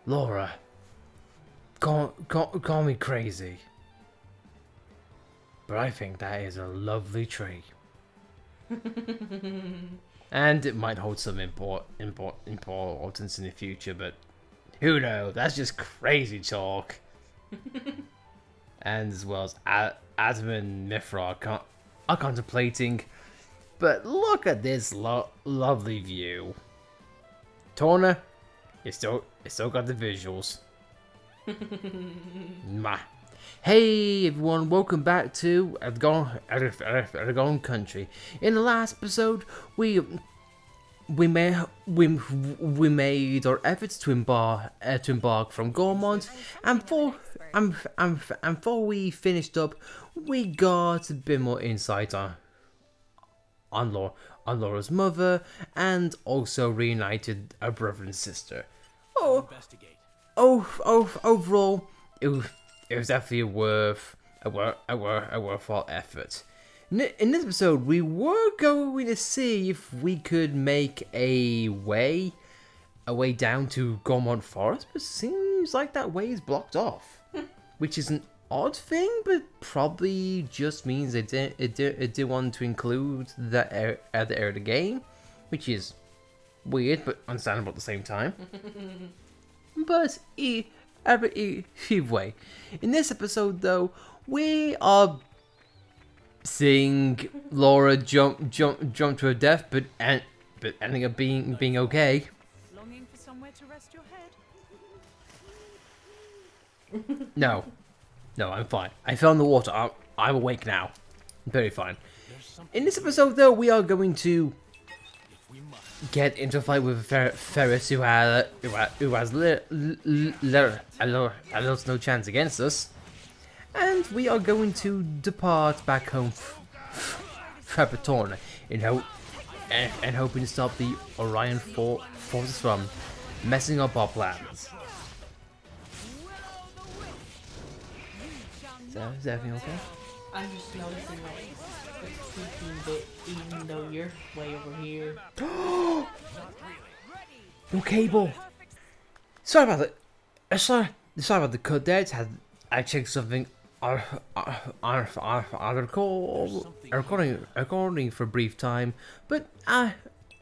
Laura, call me crazy, but I think that is a lovely tree. And it might hold some importance in the future, but who knows? That's just crazy talk. And as well as Adam and Mythra are contemplating, but look at this lovely view. Torna, it's still got the visuals. Hey everyone, welcome back to Gone Country. In the last episode, we made our efforts to embark from Gormont, and before we finished up, we got a bit more insight on Laura's mother, and also reunited our brother and sister. Overall, it was definitely a worthwhile effort. In this episode, we were going to see if we could make a way down to Gormont Forest, but it seems like that way is blocked off, which is an odd thing, but probably just means it did want to include that area of the game, which is weird but understandable at the same time. But either way, in this episode though, we are seeing Laura jump to her death, but ending up being okay. Longing for somewhere to rest your head? No, I'm fine. I fell in the water. I'm awake now. I'm very fine. In this episode though, we are going to get into a fight with Ferris, who has no chance against us, and we are going to depart back home for Torna and hoping to stop the Orion forces from messing up our plans. Is everything okay? I'm just noticing like it's tweaking a bit, even though you're way over here. No cable. Sorry about it. Sorry about the cut there. I checked something. I recording for a brief time, but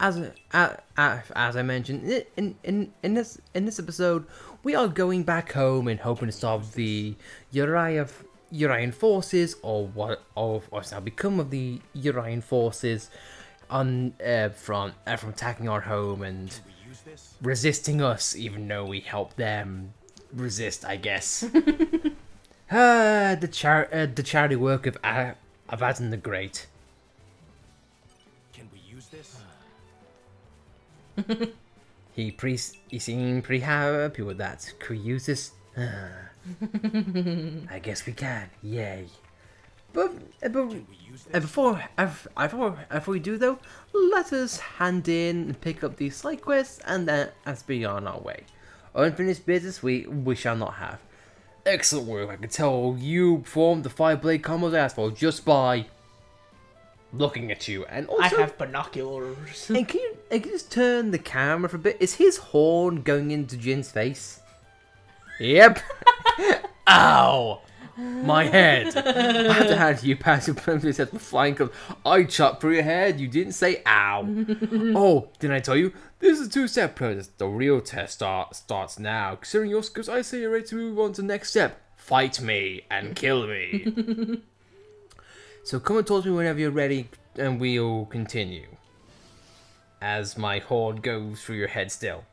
as I mentioned in this episode, we are going back home and hoping to stop the Urian forces, or what's now become of the Urian forces, from attacking our home and resisting us, even though we helped them resist, I guess. The charity work of Adam the Great. Can we use this? He seemed pretty happy with that. Could we use this? I guess we can. Yay! But before we do though, let us hand in and pick up these side quests, and then let's be on our way. Unfinished business we shall not have. Excellent work! I can tell you performed the 5-blade combos I asked for just by looking at you, and also I have binoculars. And can you just turn the camera for a bit? Is his horn going into Jin's face? Yep. Ow! My head. After had you pass your preliminary test with flying club, I chopped through your head. You didn't say ow. Oh, didn't I tell you? This is a 2-step process. The real test starts now. Considering your skills, I say you're ready to move on to the next step. Fight me and kill me. So come and talk to me whenever you're ready, and we'll continue. As my horn goes through your head still.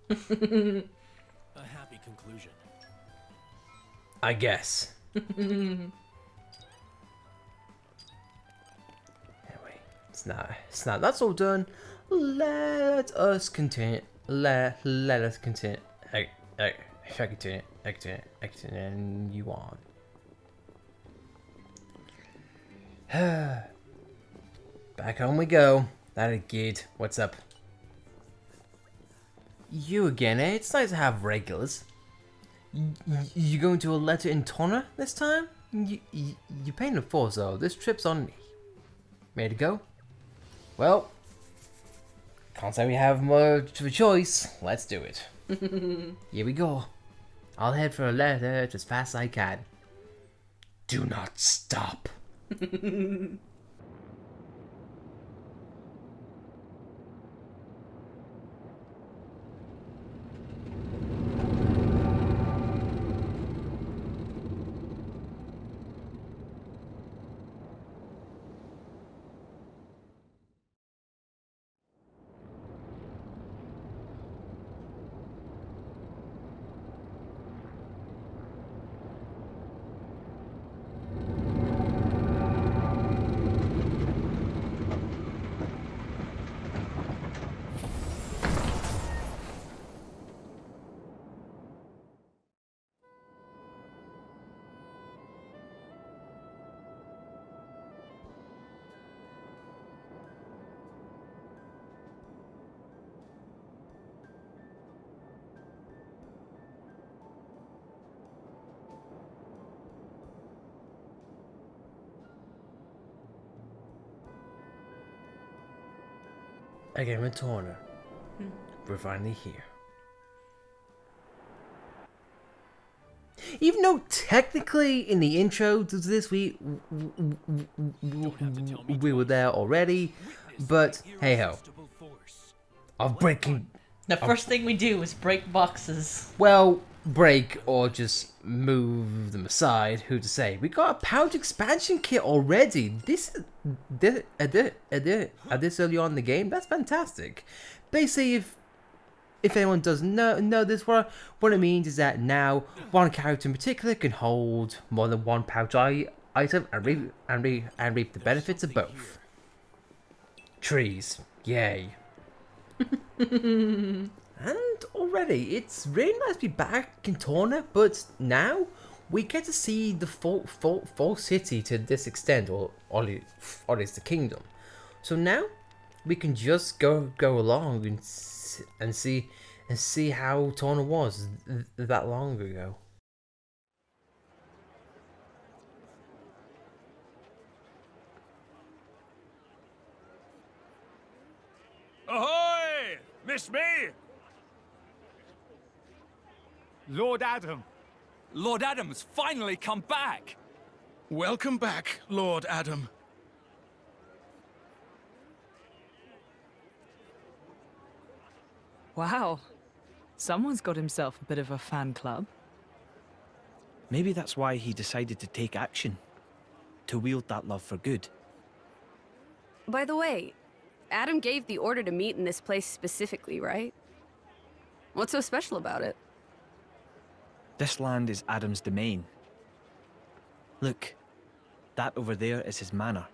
A happy conclusion. I guess. Anyway, it's not. That's all done. Let us continue. Let us continue. If I continue on. Back home we go. That a good. What's up? You again, eh? It's nice to have regulars. You going to a letter in Torna this time? You paid in full, so this trip's on me. Ready to go? Well, Can't say we have much of a choice. Let's do it. Here we go. I'll head for a letter as fast as I can. Do not stop. Again with Torna. We're finally here. Even though technically in the intro to this we were there already, but hey ho. Of breaking. The first thing we do is break boxes. Well, break or just move them aside. Who to say? We got a pouch expansion kit already. This early on in the game, that's fantastic. Basically, if anyone doesn't know this, what it means is that now one character in particular can hold more than one pouch item and reap the benefits of both. Trees, yay! And already, it's really nice to be back in Torna, but now we get to see the full city to this extent, or at least the kingdom. So now we can just go along and see how Torna was that long ago. Ahoy! Miss me? Lord Adam. Lord Adam's finally come back! Welcome back, Lord Adam. Wow. Someone's got himself a bit of a fan club. Maybe that's why he decided to take action. To wield that love for good. By the way, Adam gave the order to meet in this place specifically, right? What's so special about it? This land is Adam's domain. Look, that over there is his manor.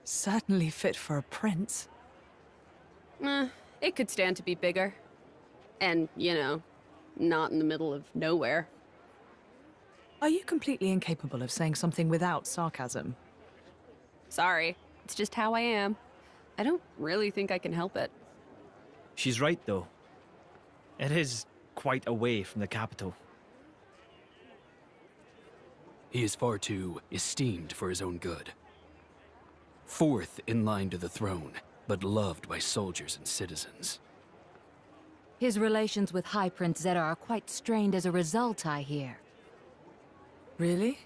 Certainly fit for a prince. It could stand to be bigger. And, you know, not in the middle of nowhere. Are you completely incapable of saying something without sarcasm? Sorry, it's just how I am. I don't really think I can help it. She's right, though. It is quite away from the capital. He is far too esteemed for his own good. Fourth in line to the throne, but loved by soldiers and citizens. His relations with High Prince Zeta are quite strained as a result, I hear. Really?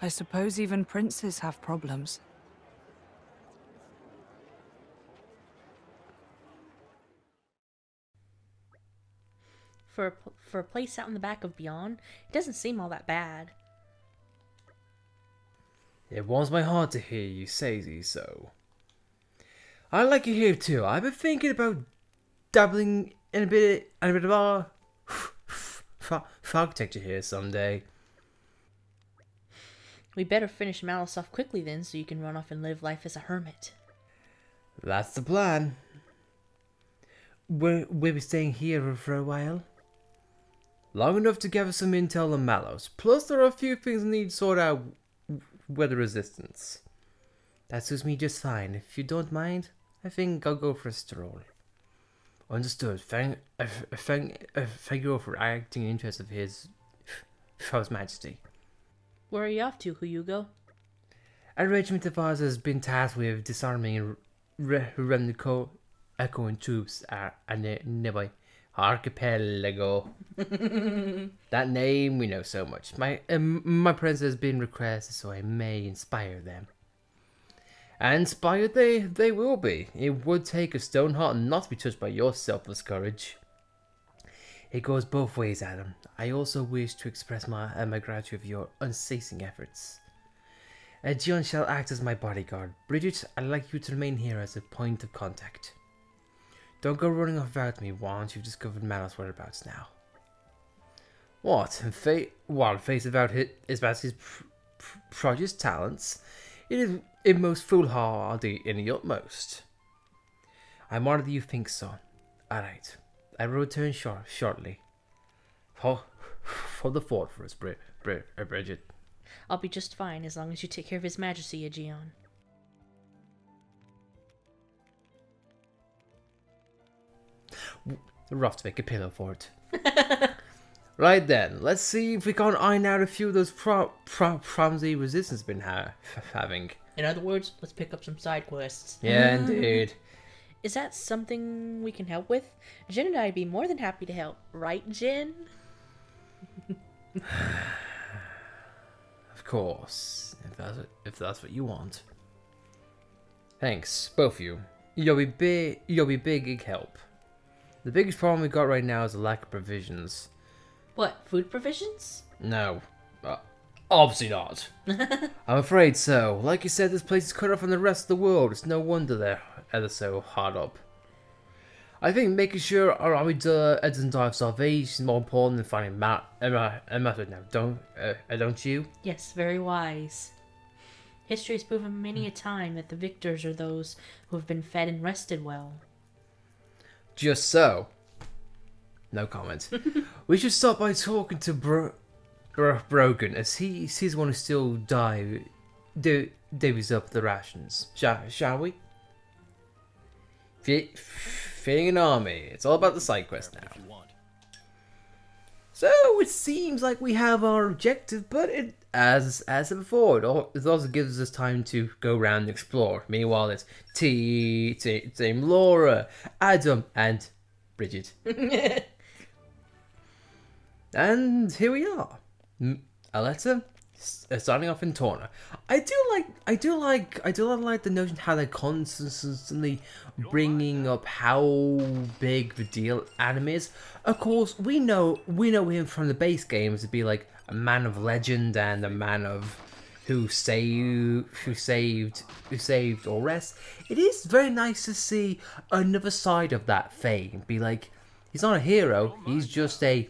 I suppose even princes have problems. For a place out in the back of Beyond, it doesn't seem all that bad. It warms my heart to hear you say so. I like it here too. I've been thinking about dabbling in a bit of our architecture here someday. We better finish Malice off quickly then, so you can run off and live life as a hermit. That's the plan. We'll be staying here for a while. Long enough to gather some intel on Mallows. Plus there are a few things I need to sort out with the resistance. That suits me just fine. If you don't mind, I think I'll go for a stroll. Understood. Thank you for acting in interest of His Majesty. Where are you off to, Huyugo? A regiment of ours has been tasked with disarming remnant echoing troops at a nearby archipelago. That name we know so much. My presence has been requested so I may inspire them. And inspired they will be. It would take a stone heart not to be touched by your selfless courage. It goes both ways, Adam. I also wish to express my gratitude for your unceasing efforts. Gion shall act as my bodyguard. Bridget, I'd like you to remain here as a point of contact. Don't go running off without me once you've discovered Manos' whereabouts now. What? While face about his prodigious talents, it is most foolhardy in the utmost. I'm honored that you think so. Alright. I will return shortly. For the fortress, Bridget. I'll be just fine as long as you take care of His Majesty, Aegeon. We're off to make a pillow for it. Right then, let's see if we can iron out a few of those problems the Resistance been having. In other words, let's pick up some side quests. Yeah, indeed. Is that something we can help with? Jin and I'd be more than happy to help, right, Jin? Of course, if that's what you want. Thanks, both of you. You'll be big help. The biggest problem we got right now is the lack of provisions. What, food provisions? No, obviously not. I'm afraid so. Like you said, this place is cut off from the rest of the world. It's no wonder they're ever so hard up. I think making sure our army doesn't die of starvation is more important than finding Mythra now, don't you? Yes, very wise. History has proven many a time that the victors are those who have been fed and rested well. Just so. No comment. We should start by talking to Brogan, as he's the one who still divvies up the rations. Shall we? Feeding an army. It's all about the side quest now. So it seems like we have our objective, but as before, it also gives us time to go around and explore. Meanwhile, it's Team Laura, Adam, and Bridget. And here we are. Aletta, starting off in Torna. I do like the notion how they're constantly bringing up how big the deal Adam is. Of course, we know him from the base games to be like a man of legend and a man of who saved or rest. It is very nice to see another side of that fame. Be like, he's not a hero. He's just a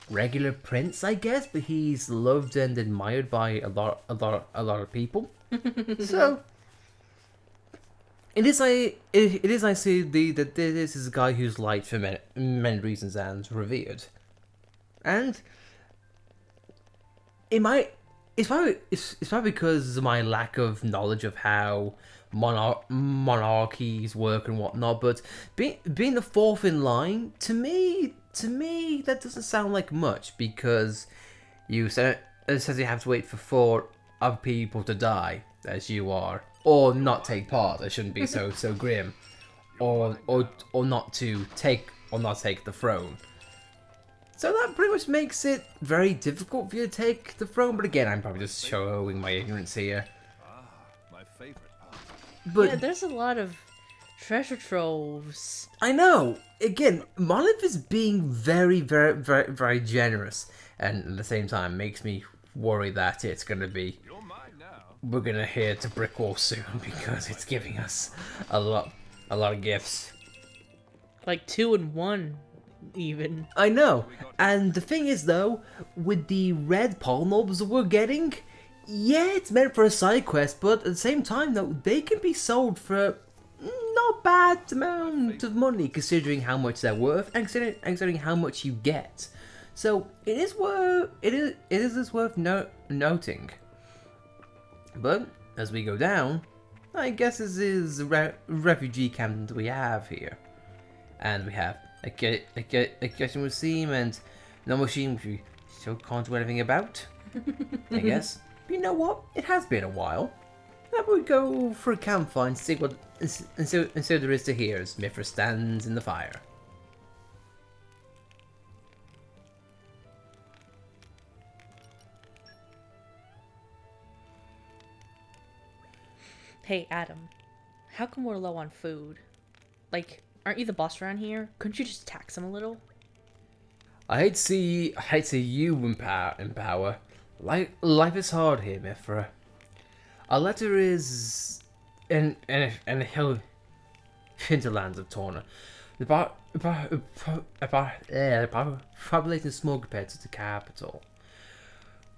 regular prince, I guess, but he's loved and admired by a lot of people. So it is nice to see that this is a guy who's liked for many reasons and revered. And it's probably because of my lack of knowledge of how monarchies work and whatnot. But being the fourth in line, to me that doesn't sound like much, because it says you have to wait for 4 other people to die, as you are, or not take part. That shouldn't be so grim, or not take the throne. So that pretty much makes it very difficult for you to take the throne. But again, I'm probably just showing my ignorance here. My favorite part. But yeah, there's a lot of treasure troves. I know. Again, Monolith is being very, very, very, very generous, and at the same time makes me worry that it's gonna be. We're gonna hit a brick wall soon, because it's giving us a lot of gifts. Like 2 in 1, even. I know. And the thing is, though, with the red polynobs we're getting, yeah, it's meant for a side quest, but at the same time, though, they can be sold for not bad amount of money, considering how much they're worth and considering how much you get. So it is worth noting. But as we go down, I guess this is a refugee camp that we have here, and we have a kitchen machine and no machine which we still can't do anything about. I guess. But you know what? It has been a while. How about we go for a campfire and see what there is to hear as Mythra stands in the fire. Hey, Adam. How come we're low on food? Like, aren't you the boss around here? Couldn't you just tax him a little? I hate to see you in power. Life is hard here, Mythra. Our letter is in the hill hinterlands of Torna. The population is small compared to the capital.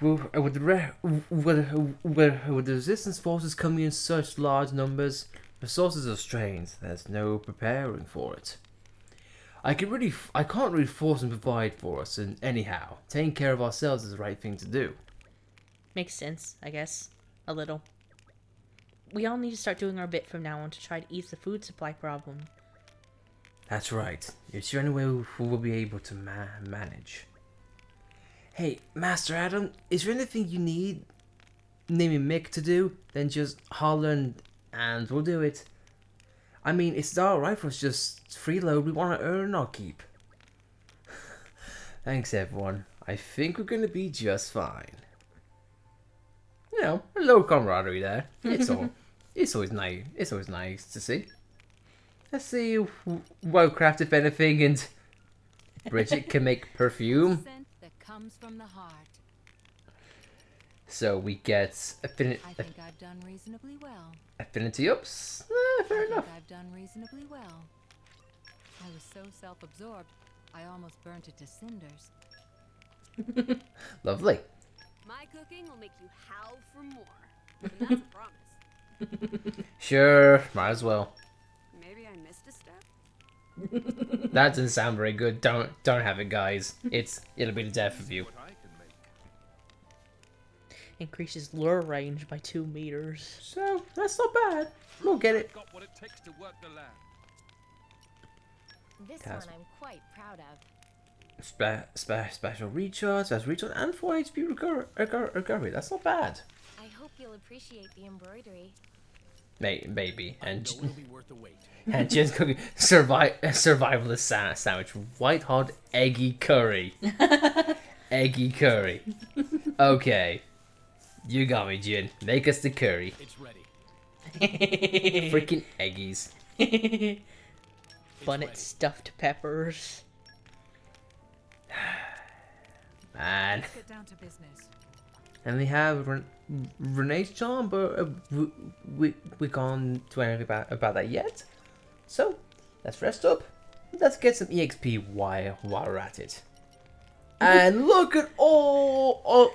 With the resistance forces coming in such large numbers, resources are strained. There's no preparing for it. I can't really force and provide for us, and anyhow, taking care of ourselves is the right thing to do. Makes sense, I guess. A little. We all need to start doing our bit from now on to try to ease the food supply problem. That's right. It's the only way we'll be able to manage. Hey, Master Adam, is there anything you need naming Mick to do? Then just holler and we'll do it. I mean, it's alright for us just freeload. We want to earn our keep. Thanks, everyone. I think we're going to be just fine. You know, a little camaraderie there. It's always nice. It's always nice to see. Let's see Wildcraft, if anything, and Bridget can make perfume. That comes from the heart. So we get affinity. I think I've done reasonably well. Affinity ups. Fair enough. I've done reasonably well. I was so self-absorbed, I almost burnt it to cinders. Lovely. My cooking will make you howl for more. And that's a promise. Sure, might as well. Maybe I missed a step? That doesn't sound very good. Don't have it, guys. It'll be the death of you. What I can make. Increases lure range by 2 meters. So that's not bad. We'll get it. Got what it takes to work the land. This Cast. one I'm quite proud of. Special recharge, and 4 HP recovery. That's not bad. I hope you'll appreciate the embroidery. Maybe. And It'll be worth the wait. and just cooking survivalist sandwich, white hot eggy curry. Eggy curry. Okay, you got me, Jin. Make us the curry. It's ready. Freaking eggies. Bunnet stuffed peppers. Man. Let's get down to business. And we have Renee's charm, but we can't do anything about that yet. So let's rest up. Let's get some EXP while we're at it. And look at all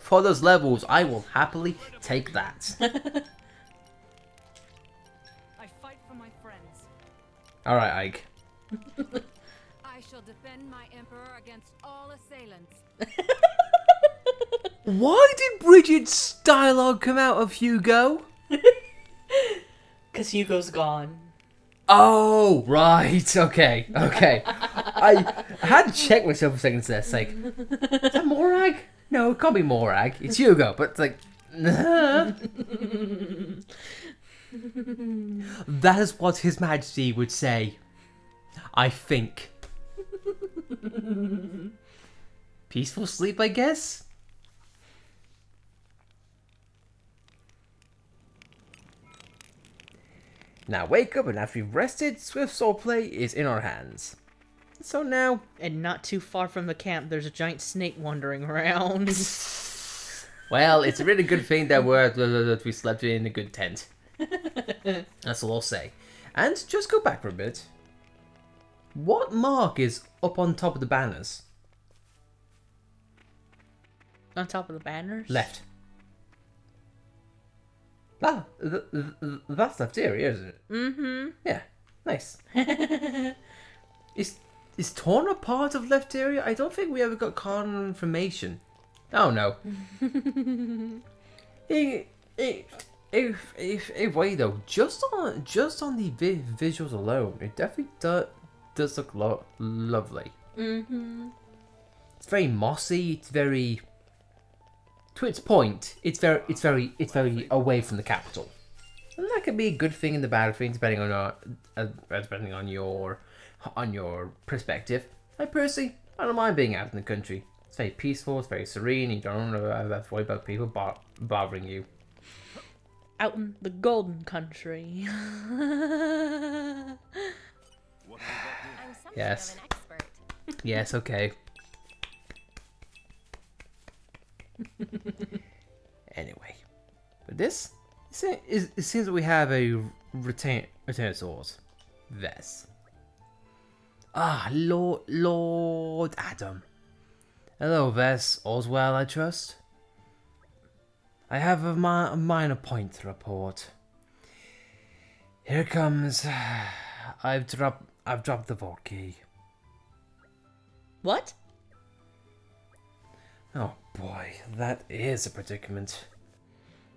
for those levels. I will happily take that. I fight for my friends. All right, Ike. I shall defend my emperor against all assailants. Why did Bridget's dialogue come out of Hugo? Cause Hugo's gone. Oh, right. Okay. I had to check myself for a second there. It's like, is that Morag? No, it can't be Morag. It's Hugo, but it's like, nah. That is what His Majesty would say. I think. Peaceful sleep, I guess? Now wake up, and after you've rested, swift swordplay is in our hands. So now... And not too far from the camp, there's a giant snake wandering around. Well, it's a really good thing that we slept in a good tent. That's all I'll say. And just go back for a bit. What mark is up on top of the banners? On top of the banners? Left. Ah, that's Lefteria, isn't it? Mm-hmm. Yeah, nice. Is Torna part of Lefteria? I don't think we ever got cardinal information. Oh no. If way though, just on the visuals alone, it definitely does look lovely. Mm-hmm. It's very mossy. It's very to its point, it's very away from the capital. And that could be a good thing and a bad thing, depending on your perspective. I personally, I don't mind being out in the country. It's very peaceful, it's very serene, you don't have to worry about people bothering you. Out in the golden country. I'm something Yes. of an expert. Yes, okay. Anyway, but this, it seems that we have a return source. This. Ah, Lord Adam. Hello, Vess. All's well, I trust. I have a minor point to report. Here comes. I've dropped the vault key. What? Oh boy, that is a predicament.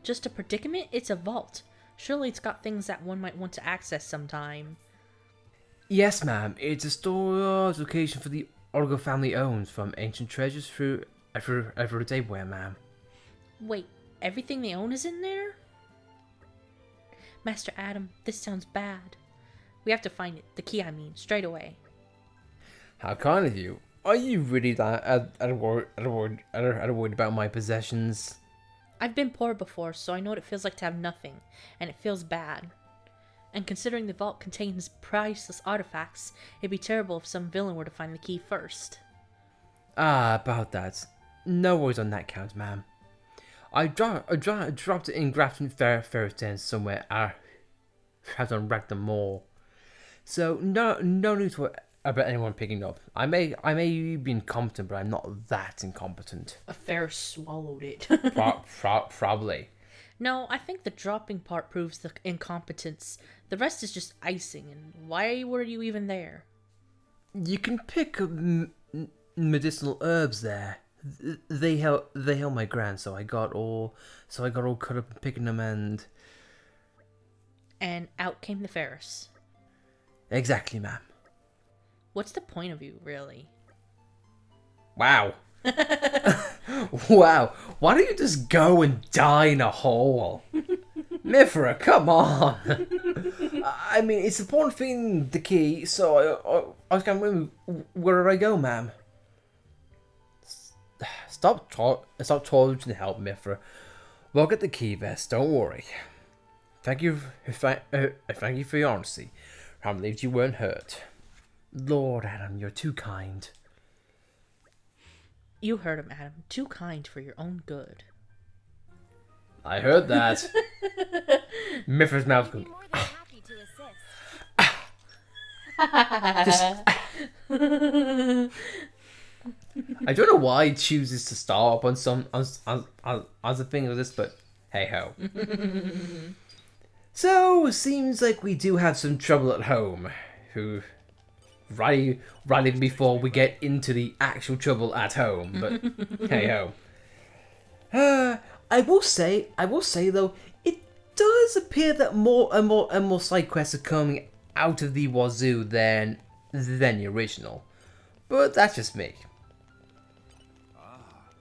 Just a predicament? It's a vault. Surely it's got things that one might want to access sometime. Yes, ma'am. It's a storage location for the Orgo family owns, from ancient treasures through every tableware, ma'am. Wait, everything they own is in there? Master Adam, this sounds bad. We have to find it. The key, I mean, straight away. How kind of you. Are you really that worried about my possessions? I've been poor before, so I know what it feels like to have nothing, and it feels bad. And considering the vault contains priceless artifacts, it'd be terrible if some villain were to find the key first. Ah, about that. No worries on that count, ma'am. I dropped it in Grafton Ferris Den somewhere. I have to unwrap them more. So no need to worry about anyone picking up. I may be incompetent, but I'm not that incompetent. A Ferris swallowed it. Probably. No, I think the dropping part proves the incompetence. The rest is just icing, and why were you even there? You can pick up medicinal herbs there. They help my gran, so I got all caught up in picking them, and out came the Ferris. Exactly, ma'am. What's the point of you, really? Wow. Wow. Why don't you just go and die in a hole? Mythra, come on. I mean, it's an important thing, the key, so I was going, where did I go, ma'am? Stop trying to help, Mythra. We'll get the key, Vest, don't worry. Thank you for your honesty. I'm relieved you weren't hurt. Lord Adam, you're too kind. You heard him, Adam. Too kind for your own good. I heard that. Mythra's mouth I'd be going. more than happy to assist. I don't know why he chooses to start up on some as a thing like this, but hey ho. So seems like we do have some trouble at home. Who right before we get into the actual trouble at home, but hey ho. I will say though, it does appear that more and more side quests are coming out of the wazoo than the original, but that's just me.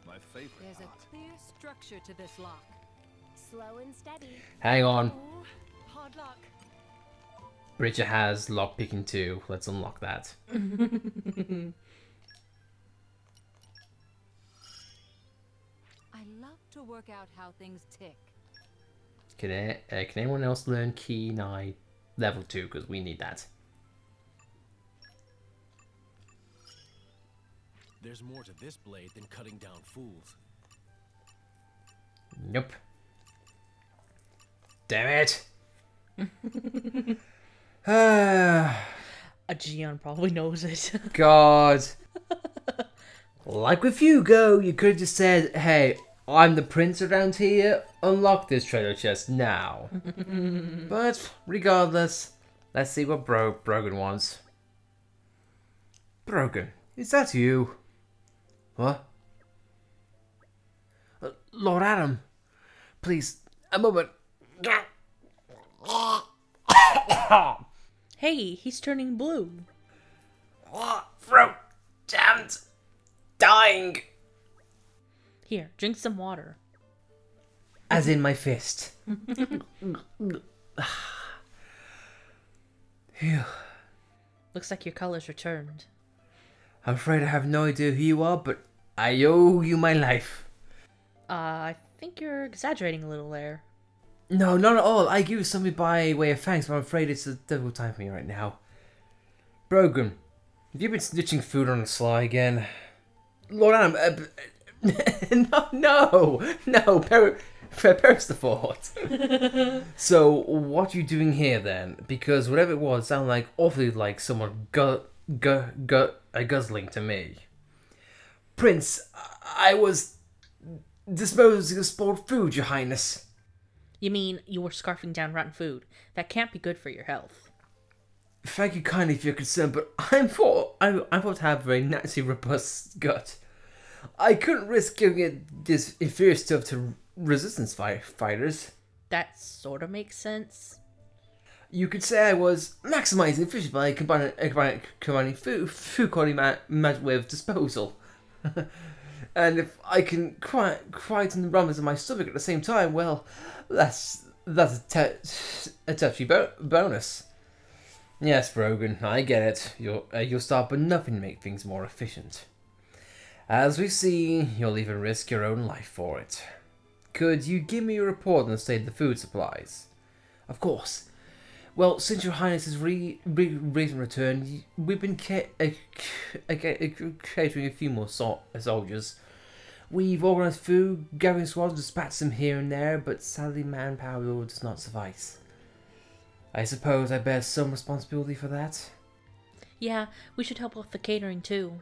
My favorite. There's a clear structure to this lock. Slow and steady. Hang on, Ooh, hard luck. Richard has lockpicking too. Let's unlock that. I love to work out how things tick. Can anyone else learn Key 9 level 2? Because we need that. There's more to this blade than cutting down fools. Nope. Damn it! A Geon probably knows it. God. Like with Hugo, you could have just said, hey, I'm the prince around here, unlock this treasure chest now. But regardless, let's see what Brogan wants. Brogan, is that you? What? Lord Adam, please, a moment. Hey, he's turning blue. Throat, damned, dying. Here, drink some water. as in my fist. Phew. Looks like your color's returned. I'm afraid I have no idea who you are, but I owe you my life. I think you're exaggerating a little there. No, not at all. I give you something by way of thanks, but I'm afraid it's a difficult time for me right now. Brogan, have you been snitching food on the sly again? Lord Adam, no, perish the thought. So, what are you doing here then? Because whatever it was, it sounded like awfully like someone guzzling to me. Prince, I was disposing of spoiled food, your highness. You mean you were scarfing down rotten food? That can't be good for your health. Thank you kindly for your concern, but I'm thought to have a very naturally robust gut. I couldn't risk giving it this inferior stuff to resistance fighters. That sort of makes sense. You could say I was maximizing efficiency by combining food quality magic with disposal. And if I can quieten the rumbles in my stomach at the same time, well, that's a touchy bonus. Yes, Brogan, I get it. You'll stop at nothing to make things more efficient. As we've seen, you'll even risk your own life for it. Could you give me a report on the state of the food supplies? Of course. Well, since your highness's recent return, we've been catering a few more soldiers. We've organised food, gathering squads, dispatched them here and there, but sadly manpower does not suffice. I suppose I bear some responsibility for that? Yeah, we should help with the catering too.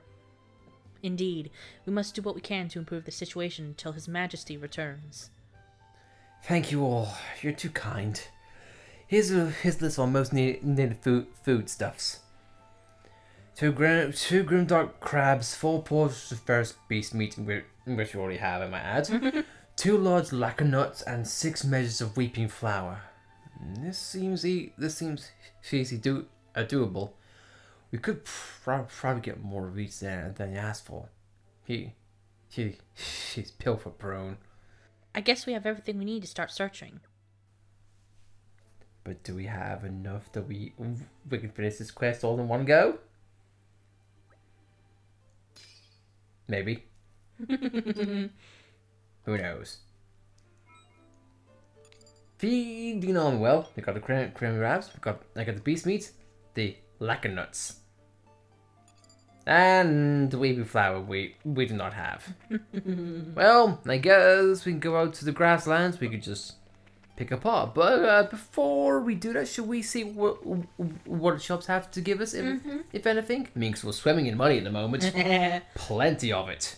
Indeed, we must do what we can to improve the situation until His Majesty returns. Thank you all. You're too kind. Here's a list of our most needed foodstuffs. Two grimdark crabs, 4 portions of first beast meat, which you already have, I might add. 2 large lacquer nuts and 6 measures of weeping flour. This seems easy doable. We could probably get more of each than you asked for. She's pilfer prone. I guess we have everything we need to start searching. But do we have enough that we can finish this quest all in one go? Maybe. Who knows? Feeding on well. We got the creamy wraps. I got the beast meat, the lacquer nuts, and the weeping flour. We do not have. Well, I guess we can go out to the grasslands. We could just pick apart. But before we do that, should we see what the shops have to give us, if anything? I mean, 'cause we're swimming in money at the moment. Plenty of it.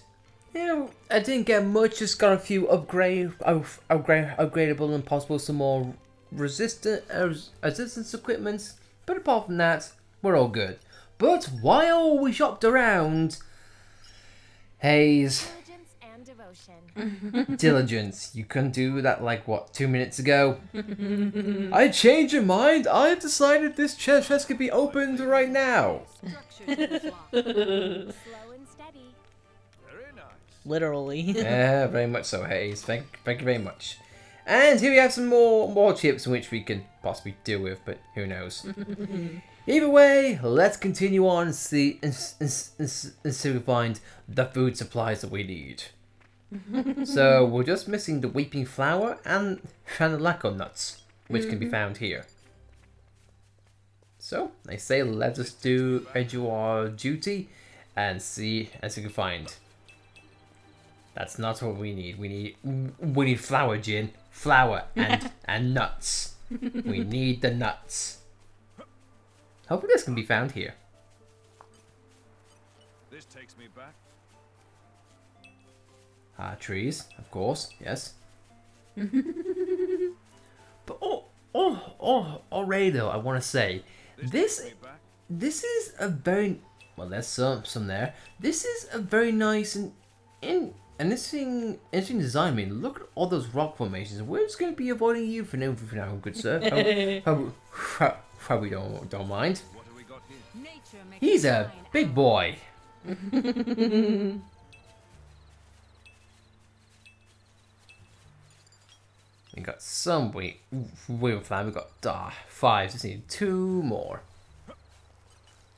Yeah, I didn't get much. Just got a few upgradable and possible some more resistance equipment. But apart from that, we're all good. But while we shopped around, Hayes. Diligence and devotion. Diligence. You couldn't do that like, what, 2 minutes ago? I changed your mind. I've decided this chest could be opened right now. Slow and steady. Very nice. Literally. Yeah, very much so, Hayes. Thank you very much. And here we have some more chips which we can possibly deal with, but who knows. Either way, let's continue on and see if we find the food supplies that we need. So we're just missing the weeping flour and the lacquer nuts, which can be found here. So I say let us do our duty and see as we can find. That's not what we need. We need flour, Jin. Flour and nuts. We need the nuts. Hopefully this can be found here. This takes me back. Trees, of course, yes. But already though, I want to say this is a very well. There's some there. This is a very nice and interesting design. I mean, look at all those rock formations. We're just going to be avoiding you for now, good sir. Probably don't mind. What have we got here? He's a big boy. We got some wing fly. We got 5. Just need 2 more.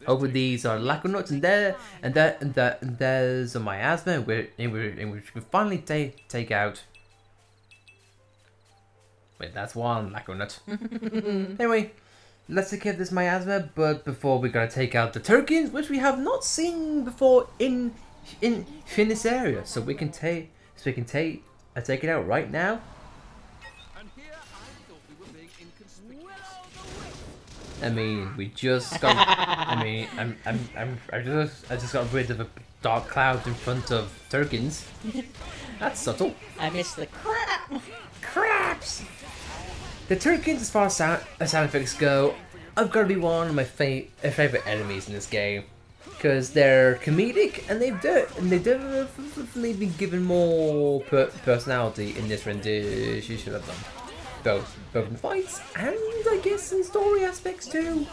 Over these are Laconuts, and there's a miasma, in which we finally take out. Wait, that's 1 Laconut. Anyway, let's take care of this miasma. But before, we're gonna take out the Turkins, which we have not seen before in this area. So we can take it out right now. I mean, we just got. I mean, I just got rid of a dark cloud in front of Turkins. That's subtle. I missed the Craps. The Turkins, as far as sound effects go, I've got to be one of my favorite enemies in this game, because they're comedic and they've definitely been given more personality in this rendition of them. Both in fights and I guess in story aspects too.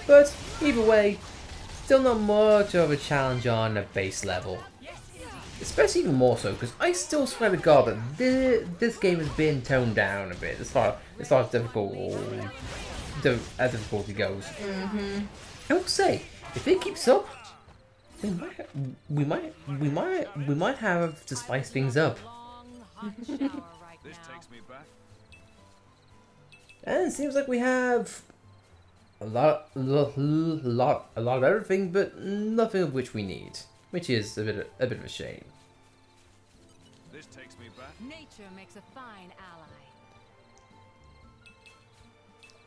But either way, still not much of a challenge on a base level. Especially even more so because I still swear to God that this game has been toned down a bit as far as difficulty goes. I will say, if it keeps up, we might have to spice things up. This takes me back. And it seems like we have a lot of everything, but nothing of which we need, which is a bit of a shame. This takes me back. Nature makes a fine ally.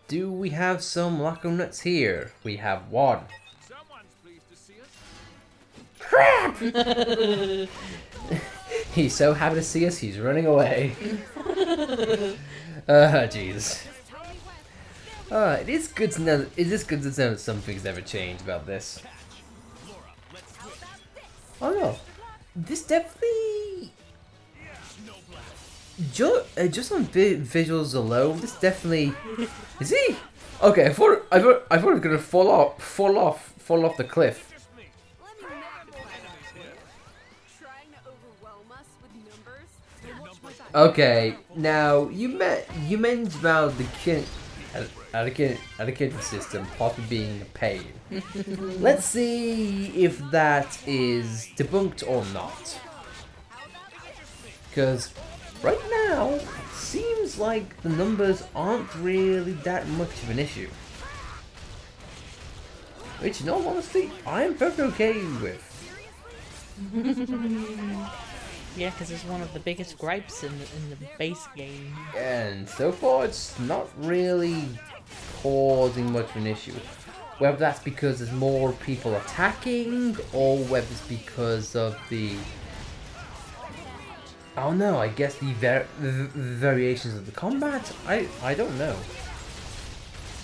Do we have some Laconuts here? We have 1. Someone's pleased to see us. Crap! He's so happy to see us, he's running away. Jeez. It is good to know. It is good to know that some things never change about this. Oh no, this definitely. Just on visuals alone, this definitely. Is he? Okay, I thought it was gonna fall off the cliff. Okay, now you mentioned about the kindred system possibly being a pain. Let's see if that is debunked or not. Because right now, it seems like the numbers aren't really that much of an issue. Which, in all honesty, I'm perfectly okay with. Yeah, because it's one of the biggest gripes in the base game. And so far, it's not really causing much of an issue. Whether that's because there's more people attacking, or whether it's because of the... I don't know, I guess the variations of the combat? I don't know.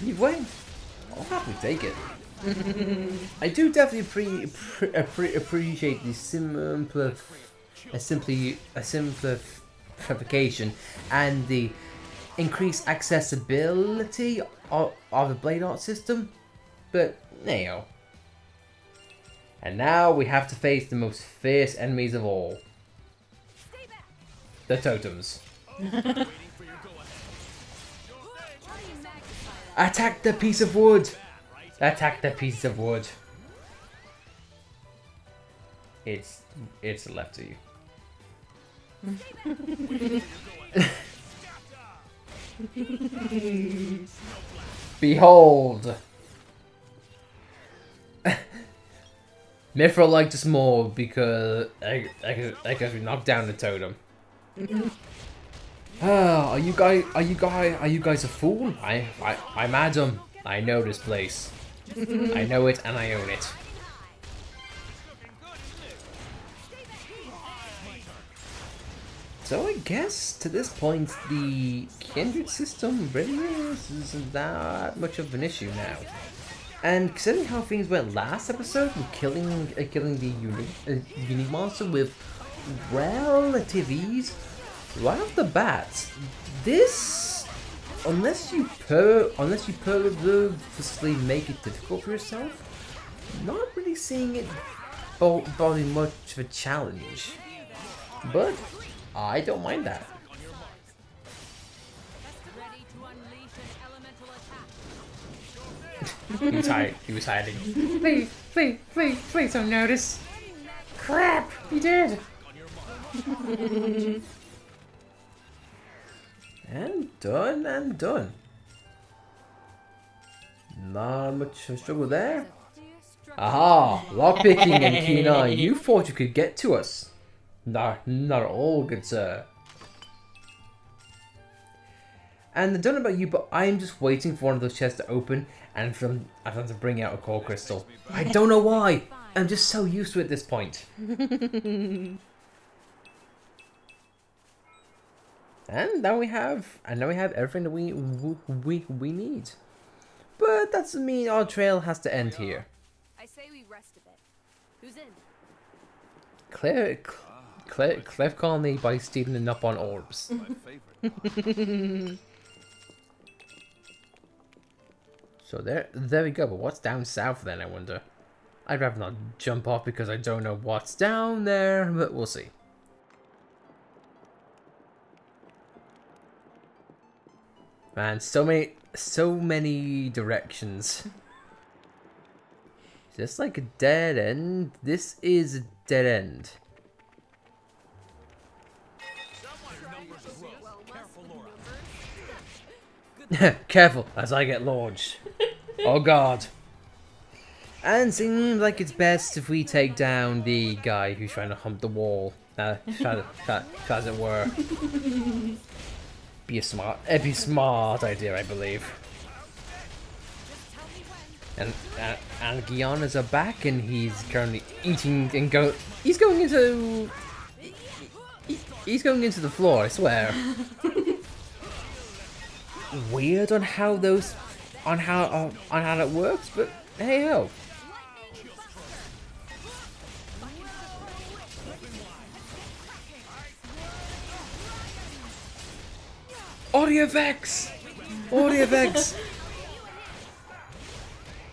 Either way, I'll happily take it. I do definitely appreciate the simplification and the increased accessibility of the blade art system, but no. And now we have to face the most fierce enemies of all. The totems. Attack the piece of wood! Attack the piece of wood. It's left to you. Behold! Mythra liked us more because I guess we knocked down the totem. Are you guys a fool? I'm Adam. I know this place. I know it and I own it. So I guess to this point the kindred system really isn't that much of an issue now. And considering how things went last episode with killing the unique monster with relative ease, right off the bat, this, unless you purposely make it difficult for yourself, not really seeing it being much of a challenge. But I don't mind that. He was hiding. Please don't notice. Crap, he did. And done. Not much struggle there. Aha! Lockpicking and keen eye. You thought you could get to us. Not at all, good sir. And I don't know about you, but I'm just waiting for one of those chests to open and for them to bring out a core crystal. I don't know why. I'm just so used to it at this point. And now we have everything that we need. But that doesn't mean our trail has to end here. I say we rest a bit. Who's in? Cliff Colony by stealing up on orbs. So there we go. But what's down south then, I wonder? I'd rather not jump off because I don't know what's down there, but we'll see. Man, so many directions. Is this like a dead end? This is a dead end. Careful as I get launched. Oh god. And seems like it's best if we take down the guy who's trying to hump the wall. As it were. Be a smart idea, I believe. And Guianas are back, and he's currently eating and he's going into the floor, I swear. Weird on how that works, but hey ho. Audio effects!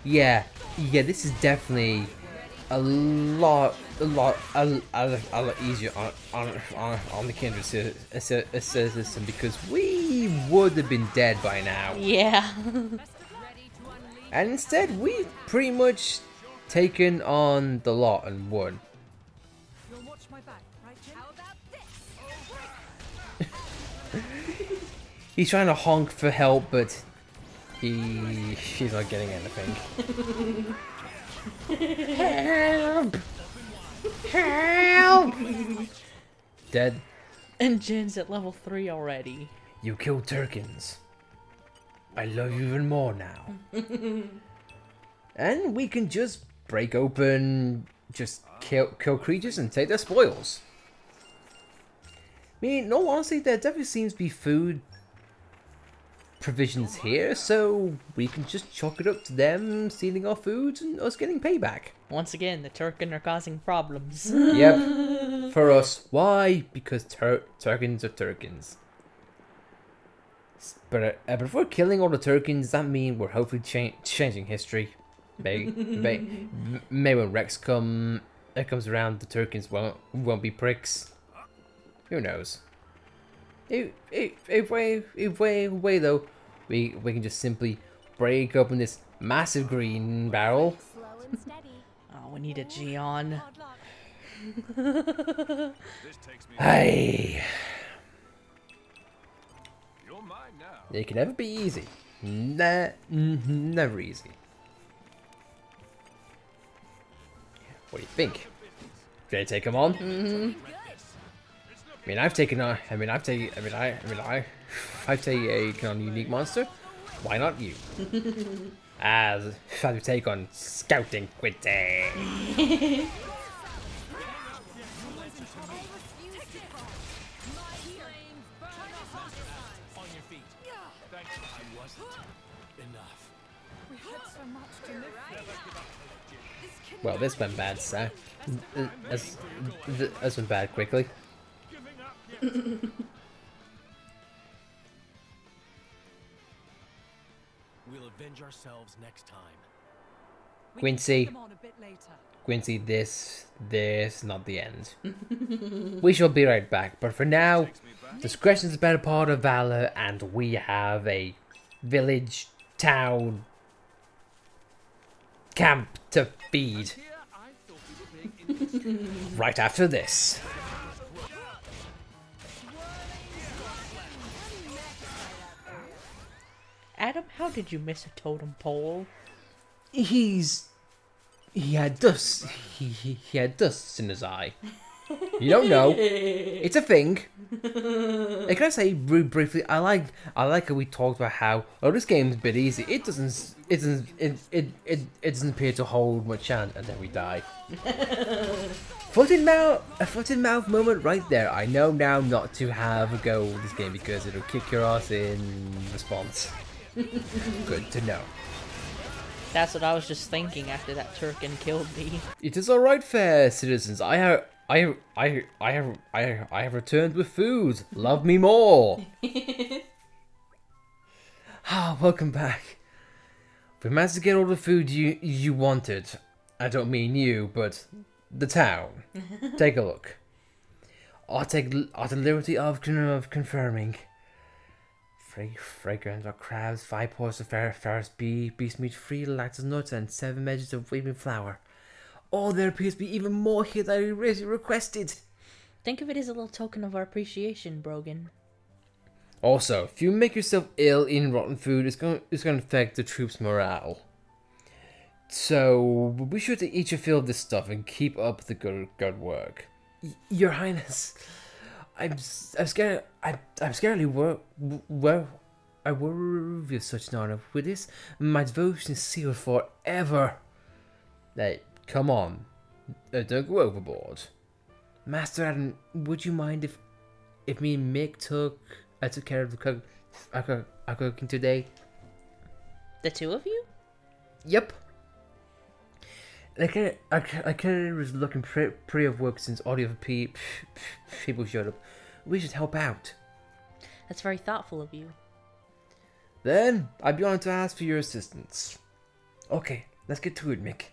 Yeah, this is definitely a lot easier on the Kindred system because we would have been dead by now. Yeah. And instead, we've pretty much taken on the lot and won. He's trying to honk for help, but she's not getting anything. Help! Help! Dead. And Jin's at level 3 already. You killed Turkins. I love you even more now. And we can just break open, just kill creatures and take their spoils. I mean, in all honesty, there definitely seems to be food provisions here, so we can just chalk it up to them stealing our food and us getting payback. Once again, the Turkin are causing problems. Yep, for us. Why? Because Turkins are Turkins. But if we're killing all the Turkins, that means we're hopefully changing history. Maybe when Rex comes around, the Turkins won't be pricks. Who knows? If way though, we can just simply break open this massive green barrel. Oh, we need a Gion. Hey, it can never be easy. Never easy. What do you think? Should I take him on? I mean, I've taken on a unique monster. Why not you? As shall we take on Scouting Quinty? Well, this went bad, sir. This went bad quickly. We'll avenge ourselves next time. Quincy, this not the end. We shall be right back, but for now, discretion is a better part of valor, and we have a village, town, camp to feed. Right after this. Adam, how did you miss a totem pole? He had dust. He had dust in his eye. You don't know. It's a thing. And can I say briefly? I like how we talked about how this game's a bit easy. It doesn't appear to hold much chance, and then we die. Foot in mouth moment right there. I know now not to have a go with this game because it'll kick your ass in response. Good to know. That's what I was just thinking after that Turkin killed me. It is all right, fair citizens. I have returned with food. Love me more. Welcome back. We managed to get all the food you wanted. I don't mean you, but the town. Take a look. I'll take the liberty of confirming. Fragrant of crabs, 5 pours of fairest beast meat, 3 lactose nuts, and 7 measures of weeping flour. Oh, there appears to be even more here that I requested. Think of it as a little token of our appreciation, Brogan. Also, if you make yourself ill eating rotten food, it's going to affect the troops' morale. So be sure to eat your fill of this stuff and keep up the good work. Your Highness, I'm scared. I'm scarcely I worry of such an honor. With this, my devotion is sealed forever. Hey, come on, don't go overboard. Master Adam, would you mind if me and Mick took care of the cooking today? The two of you? Yep. I kind of was looking pretty of work since all the other people showed up. We should help out. That's very thoughtful of you. Then, I'd be honored to ask for your assistance. Okay, let's get to it, Mick.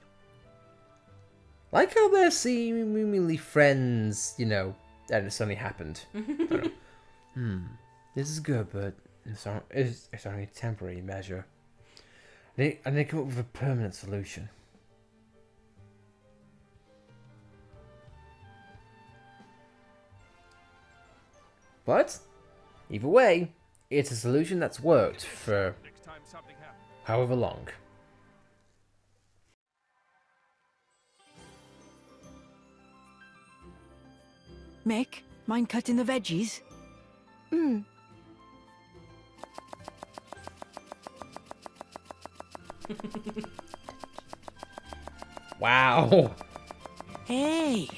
Like how they're seemingly friends, you know, that it suddenly happened. This is good, but it's only a temporary measure. I need to come up with a permanent solution. But, either way, it's a solution that's worked for however long. Mick, mind cutting the veggies? Wow. Hey,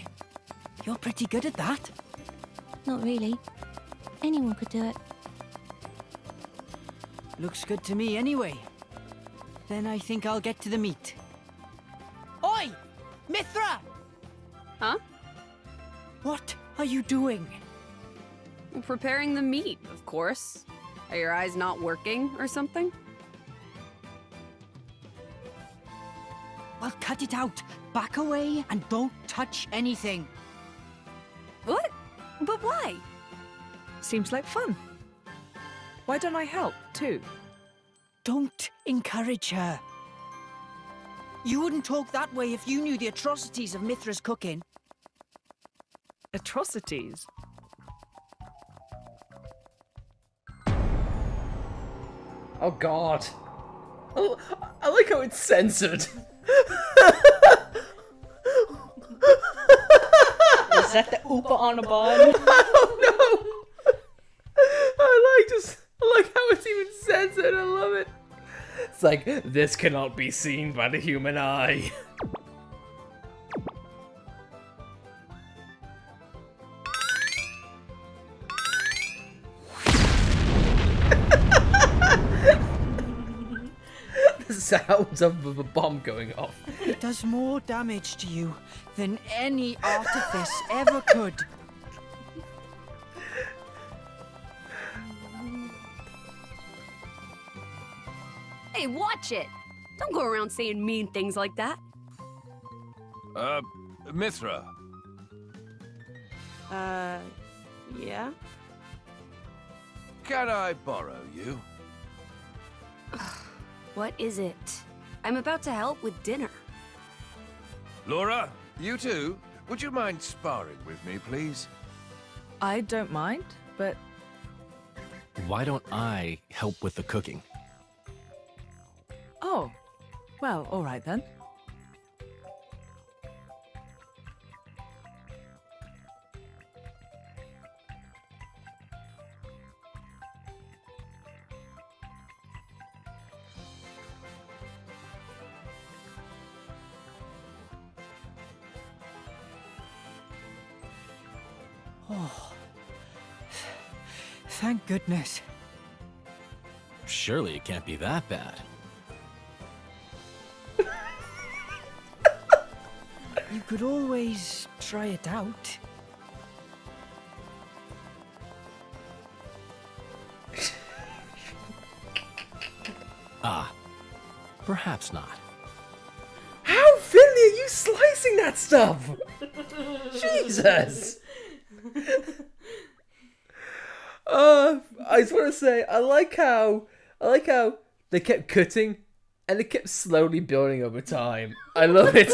you're pretty good at that. Not really. Anyone could do it. Looks good to me anyway. Then I think I'll get to the meat. Oi! Mythra! Huh? What are you doing? Preparing the meat, of course. Are your eyes not working or something? Well, cut it out. Back away and don't touch anything. What? But why? Seems like fun. Why don't I help, too? Don't encourage her. You wouldn't talk that way if you knew the atrocities of Mythra's cooking. Atrocities? Oh god. Oh, I like how it's censored. Is that the Oopa on a bun? Oh no! I like how it's even censored. I love it. It's like, this cannot be seen by the human eye. The sounds of a bomb going off. It does more damage to you than any artifice ever could. Hey, watch it! Don't go around saying mean things like that. Mythra. Yeah? Can I borrow you? What is it? I'm about to help with dinner. Laura, you too? Would you mind sparring with me, please? I don't mind, but Why don't I help with the cooking? oh, well, all right then. Oh, thank goodness. Surely it can't be that bad. You could always try it out. Ah, perhaps not. How thinly are you slicing that stuff? Jesus! I just want to say, I like how they kept cutting, and it kept slowly building over time. I love it.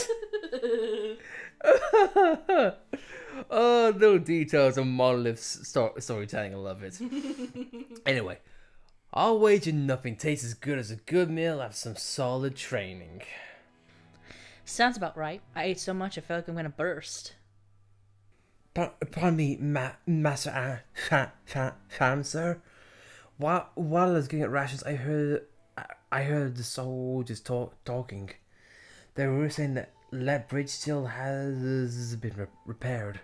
Oh, no details of Monolith's storytelling. I love it. Anyway, I'll wager nothing tastes as good as a good meal after some solid training. Sounds about right. I ate so much I feel like I'm gonna burst. Pardon me, Master Fan, sir. While I was getting at rations, I heard the soldiers talking. They were saying that that bridge still has been repaired.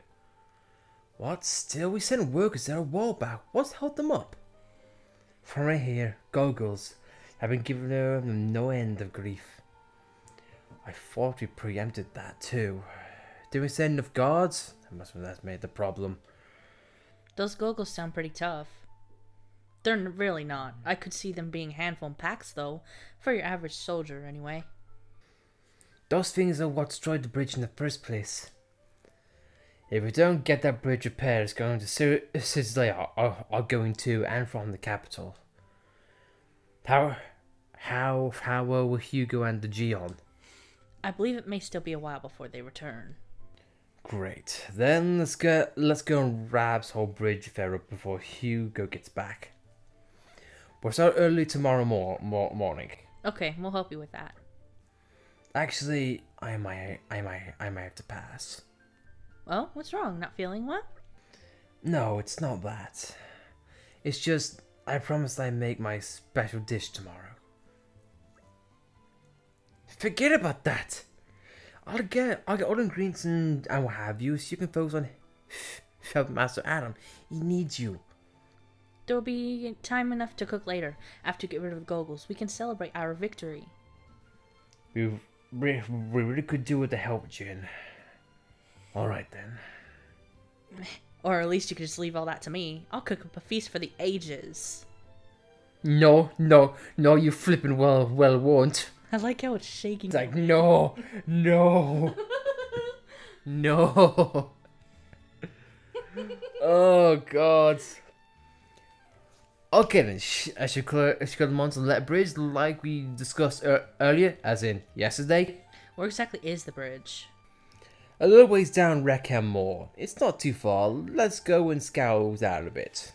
What? Still? We sent workers there a while back. What's held them up? From right here, goggles have been giving them no end of grief. I thought we preempted that too. Did we send enough guards? That's made the problem. Those goggles sound pretty tough. They're really not. I could see them being handful packs though, for your average soldier anyway. Those things are what destroyed the bridge in the first place. If we don't get that bridge repaired, it's going to cities are going to and from the capital. How will Hugo and the Gion? I believe it may still be a while before they return. Great. Then let's go and grab this whole bridge fair up before Hugo gets back. We'll start early tomorrow morning. Okay, we'll help you with that. Actually, I might have to pass. Well, what's wrong? Not feeling what? No, it's not that. It's just I promised I'd make my special dish tomorrow. Forget about that. I'll get all the ingredients and what have you, so you can focus on helping Master Adam. He needs you. There will be time enough to cook later. After you get rid of the goggles, we can celebrate our victory. We really could do with the help, Jin. Alright then. Or at least you could just leave all that to me. I'll cook up a feast for the ages. No, you flippin' well won't. I like how it's shaking. It's like, no. No. Oh, God. Okay, then. I should clear the monster let bridge like we discussed earlier, as in yesterday. Where exactly is the bridge? A little ways down Reckham Moor. It's not too far. Let's go and scout out a bit.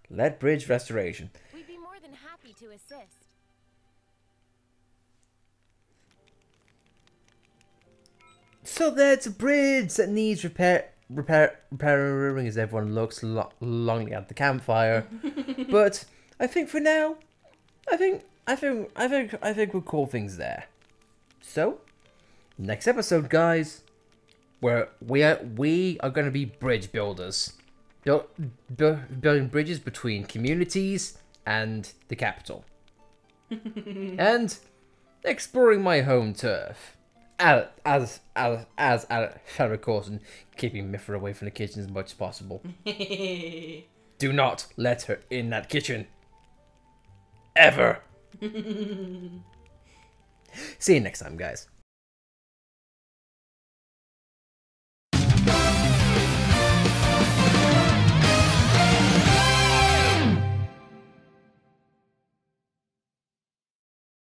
Let bridge restoration. We'd be more than happy to assist. So there's a bridge that needs repairing as everyone looks longingly at the campfire. But I think for now, I think we'll call things there. So, next episode, guys, where we are going to be bridge builders, building bridges between communities and the capital, and exploring my home turf. As of course, and keeping Mythra away from the kitchen as much as possible. Do not let her in that kitchen. Ever. See you next time, guys.